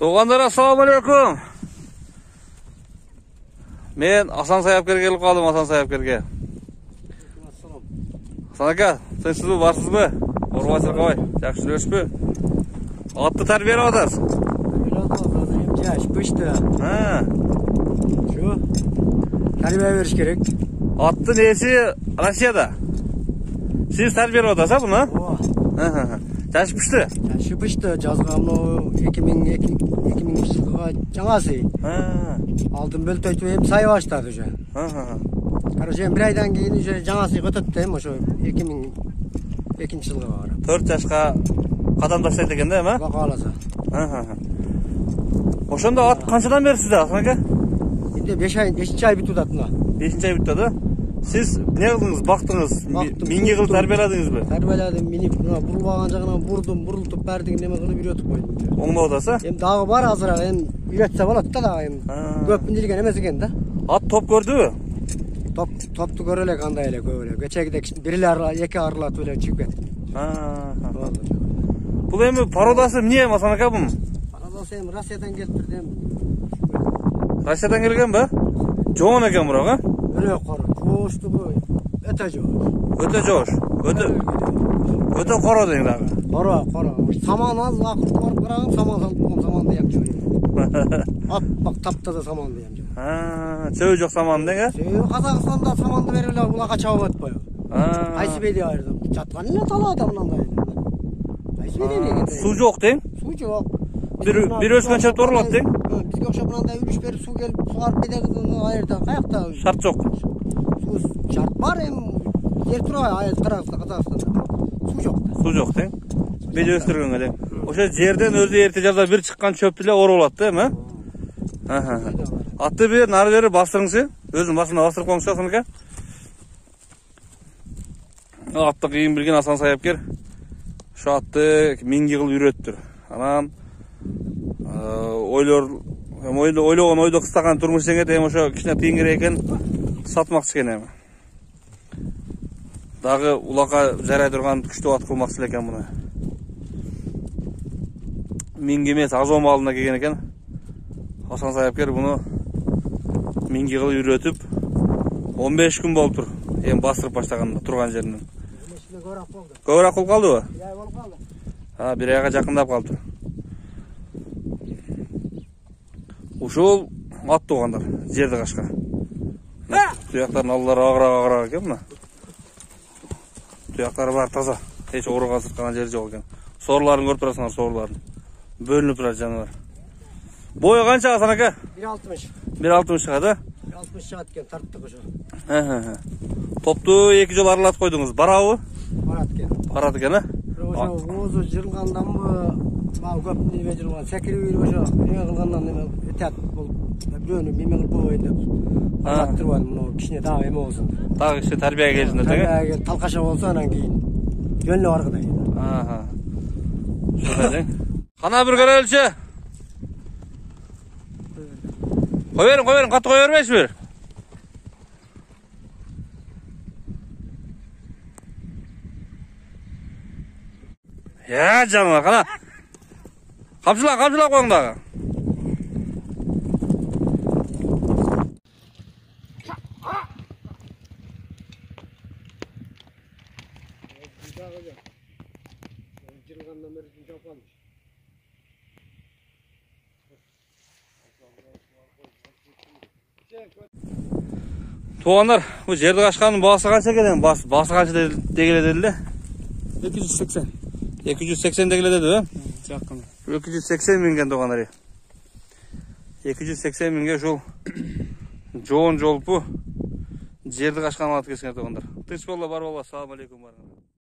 Туғандар, ассалаумалейкум. Мен Асан Саяпкерге келіп қалдым, Асан Саяпкерге. Асан ака, сіз барсыз бі? Орғасыр қабай, жақшы жүреш бі? Атты тәрбиелеп атасыз? Жаш пышты. Şu, tәрбие беріш керек. Атты несі Россияда? Сіз тәрбиелеп атасыз, бұны? Жаш пышты? Жаш пышты, жазғамны 2000 жылға жаңасы. Алтын бөлті өйтіп сай баштады уже. Короче, бір айдан кейін уже жаңасы өтіпті, ошо 2002 жылға бары. 4 жашқа қадам таштайды екен, да, ма? Құлақ аласа. Ошонда ат қаншадан бері сізде, Асан ака? Енді 5 ай бітуді атына. 5 ай бітті, да? Сіз не қылдыңыз, бақтыңыз, минге қылып тәрбиеладыңыз бі? Тәрбиеладым, мені бұрылбаған жағынан бұрдым, бұрылтып бәрдігін неме қылып үйретіп қойдым. Оңда отасы? Дағы бар азырақ, үйретсе болады да дағы. Көп білген емес екен да. Ат топ көрді бі? Топты көрелек андай еле көп еле. Көчегідек екі арылатып еле чүйіп кетті. Бұл емі пародасы не, Асан ака бұм? Пародасы емі Россиядан келіп тұрдым. Россиядан келген бі? Жоғын екен бұраға? Öyle koru. Çoğuştu bu. Öte çoğuş. Öte çoğuş. Öte koru deyin abi. Koru. Saman az vakit korup bırakın. Saman diyem çoğuş. At bak tapta da saman diyem çoğuş. Çoğu çok saman deyin ha? Çoğu Kazakistan'da samandı verirler. Ulağa çabuk et boyu. Aysibe'de ayırdım. Çatkan ile talı adamdan da ayırdım. Aysibe'de niye getirdim? Su yok deyin? Su yok. Bir özgen çöp doğrulat deyin? Bizge okşapından da ürüş verip su gelip suarıp bir de ayırdı. Kayakta. Şart yok. Şart var hem yer turaya ayet Kazakistan'da. Su yok. Su yok deyin? Bir de östürgün deyin. Oşa yerden özü ertecazda bir çıkan çöpüyle oru olat değil mi? Atты bir nары beri bastırыңсы. Özün basına bastırıp koymuş Асан aка. Atты kıyın bilgen Асан Саяпкер. Şu atты 1000 yıl ürettір. Anam ойлогон ойдо кыстаган турмуш дегенде эми ошо кичине тыйын керек экен сатмакчы экен эми. Дагы улакка жарай турган күчтүү ат кылмакчы экен муну. 1000 эмес Азоо малына келген экен. Асан Саяпкер буну 1000 кылып үйрөтүп 15 күн болуптур. Эми бастырып баштаганда турган жеринен. Көбүрөөк болуп калдыбы? Болуп калды. Bir ayga жакындап калыптыр. Ушул ат туғандар, жерді қашқа. Тұяқтарын алылары ағырақ екен мұна. Тұяқтары бар таза. Еш оруға сыртқан жер жоқ екен. Сорларын көріп тұрасыңар, сорларын. Бөлініп тұрады жануар. Бойы қанша Асан ака? 1.60. 1.60 шығады? 1.60 шығады екен, тарттық ұшы. Топты 2 жыл аралатып қойдыңыз. Барауы? Барат екен. Барат екен, Өзі жырғандан бұл көп неме жырған. Сәкірі өйір өші неме қылғандан неме өтәт болып. Біреуіні меме қылып бойын деп. Араттыр бадым, мұны кішіне дағы еме болсын. Дағы кішіне тәрбияға келсіңдер, теге? Тәрбияға келіп, талқаша болса, анан кейін. Жөнлі арғыда кейін. Шоқай дең. Қана бір көрі өлші. Қой берін, қатты қой бермейші бер. Ya canım kana. Kapçıla koyundağı. Туғандар, bu жерді қашқанның басы қанша екен? Басы қанша дегеледі де? 280. 280 дегеледі бе? Жақын. 280 минген туғандар. 280 минге жол жоғын жолпу жерді қашқан алат кескен туғандар. Тыныш болла бар болла. Ассалаумалейкум.